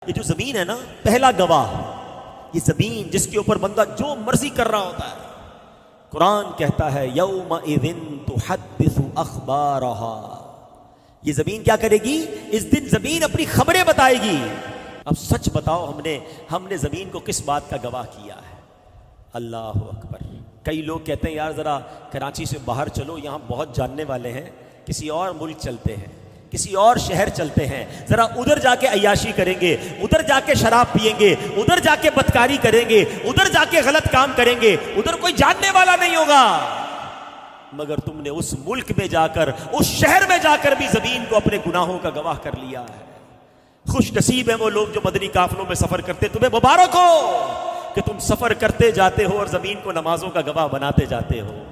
یہ جو زمین ہے نا، پہلا گواہ یہ زمین جس کے اوپر بندہ جو مرضی کر رہا ہوتا ہے. قرآن کہتا ہے یومئذ تحدث اخبارہا، یہ زمین کیا کرے گی؟ اس دن زمین اپنی خبریں بتائے گی. اب سچ بتاؤ، ہم نے زمین کو کس بات کا گواہ کیا ہے؟ اللہ اکبر. کئی لوگ کہتے ہیں یار ذرا کراچی سے باہر چلو، یہاں بہت جاننے والے ہیں، کسی اور ملک چلتے ہیں، کسی اور شہر چلتے ہیں، ذرا ادھر جا کے عیاشی کریں گے، ادھر جا کے شراب پئیں گے، ادھر جا کے بدکاری کریں گے، ادھر جا کے غلط کام کریں گے، ادھر کوئی جاننے والا نہیں ہوگا. مگر تم نے اس ملک میں جا کر، اس شہر میں جا کر بھی زمین کو اپنے گناہوں کا گواہ کر لیا ہے. خوش نصیب ہیں وہ لوگ جو مدنی قافلوں میں سفر کرتے، تمہیں مبارک ہو کہ تم سفر کرتے جاتے ہو اور زمین کو نمازوں کا گواہ بناتے جاتے ہو.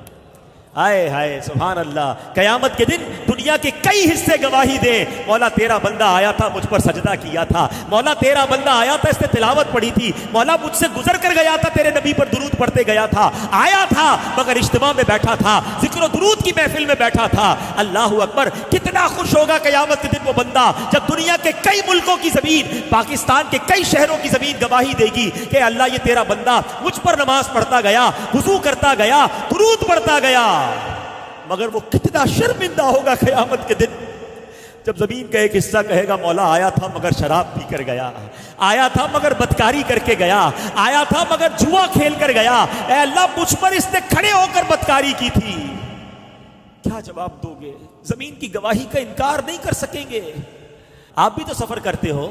آئے ہائے سبحان اللہ. قیامت کے دن دنیا کے کئی حصے گواہی دیں، مولا تیرا بندہ آیا تھا، مجھ پر سجدہ کیا تھا، مولا تیرا بندہ آیا تھا، اس نے تلاوت پڑھی تھی، مولا مجھ سے گزر کر گیا تھا، تیرے نبی پر درود پڑھتے گیا تھا، آیا تھا مگر اجتماع میں بیٹھا تھا، ذکر و درود کی محفل میں بیٹھا تھا. اللہ اکبر. کتنا خوش ہوگا قیامت کے دن وہ بندہ جب دنیا کے کئی ملکوں کی زمین، پاکستان کے کئی شہروں کی زمین گواہی دے گی کہ اللہ یہ تیرا بندہ مجھ پر نماز پڑھتا گیا، وضو کرتا گیا، درود پڑھتا گیا. مگر وہ کتنا شرمندہ ہوگا قیامت کے دن جب زمین کا ایک حصہ کہے گا مولا آیا تھا مگر شراب پی کر گیا، آیا تھا مگر بدکاری کر کے گیا، آیا تھا مگر جوا کھیل کر گیا، اے اللہ مجھ پر اس نے کھڑے ہو کر بدکاری کی تھی. کیا جواب دو گے؟ زمین کی گواہی کا انکار نہیں کر سکیں گے. آپ بھی تو سفر کرتے ہو،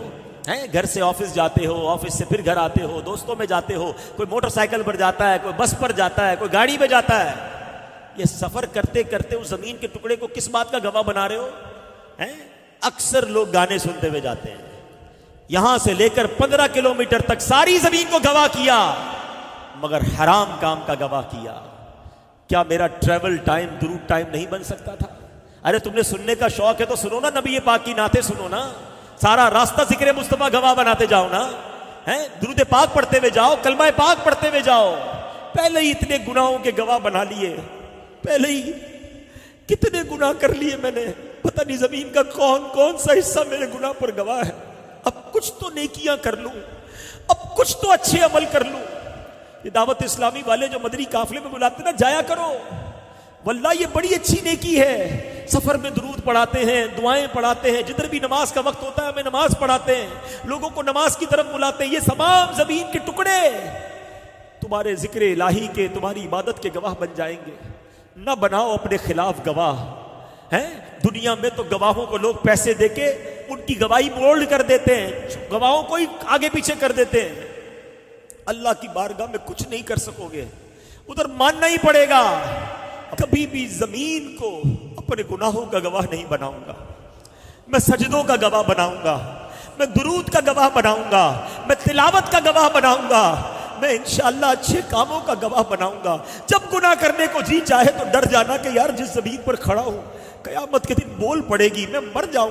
گھر سے آفس جاتے ہو، آفس سے پھر گھر آتے ہو، دوستوں میں جاتے ہو، کوئی موٹر سائیکل پر جاتا ہے، کوئی بس پر جاتا ہے، کوئی گاڑی میں جاتا ہے. یہ سفر کرتے کرتے اس زمین کے ٹکڑے کو کس بات کا گواہ بنا رہے ہو؟ اکثر لوگ گانے سنتے ہوئے جاتے ہیں، یہاں سے لے کر 15 کلومیٹر تک ساری زمین کو گواہ کیا مگر حرام کام کا گواہ کیا. کیا میرا ٹریول ٹائم درود ٹائم نہیں بن سکتا تھا؟ ارے تم نے سننے کا شوق ہے تو سنو نا، نبی پاک کی نعتیں سنو نا، سارا راستہ ذکر مصطفیٰ گواہ بناتے جاؤ نا، درود پاک پڑھتے ہوئے جاؤ، کلمہ پاک پڑھتے ہوئے جاؤ. پہلے ہی اتنے گناہوں کے گواہ بنا لیے، پہلے ہی کتنے گناہ کر لیے میں نے، پتہ نہیں زمین کا کون کون سا حصہ میرے گناہ پر گواہ ہے. اب کچھ تو نیکیاں کر لوں، اب کچھ تو اچھے عمل کر لوں. یہ دعوت اسلامی والے جو مدنی قافلے میں بلاتے نا، جایا کرو، واللہ یہ بڑی اچھی نیکی ہے. سفر میں درود پڑھاتے ہیں، دعائیں پڑھاتے ہیں، جدھر بھی نماز کا وقت ہوتا ہے ہمیں نماز پڑھاتے ہیں، لوگوں کو نماز کی طرف بلاتے ہیں. یہ تمام زمین کے ٹکڑے تمہارے ذکر الہی کے، تمہاری عبادت کے گواہ بن جائیں گے. نہ بناؤ اپنے خلاف گواہ. دنیا میں تو گواہوں کو لوگ پیسے دے کے ان کی گواہی مولڈ کر دیتے ہیں، گواہوں کو ہی آگے پیچھے کر دیتے ہیں. اللہ کی بارگاہ میں کچھ نہیں کر سکو گے، ادھر ماننا ہی پڑے گا. کبھی بھی زمین کو اپنے گناہوں کا گواہ نہیں بناؤں گا، میں سجدوں کا گواہ بناؤں گا، میں درود کا گواہ بناؤں گا، میں تلاوت کا گواہ بناؤں گا، میں انشاءاللہ اچھے کاموں کا گواہ بناؤں گا. جب گناہ کرنے کو جی چاہے تو ڈر جانا کہ یار جس زمین پر کھڑا ہوں قیامت کے دن بول پڑے گی، میں مر جاؤں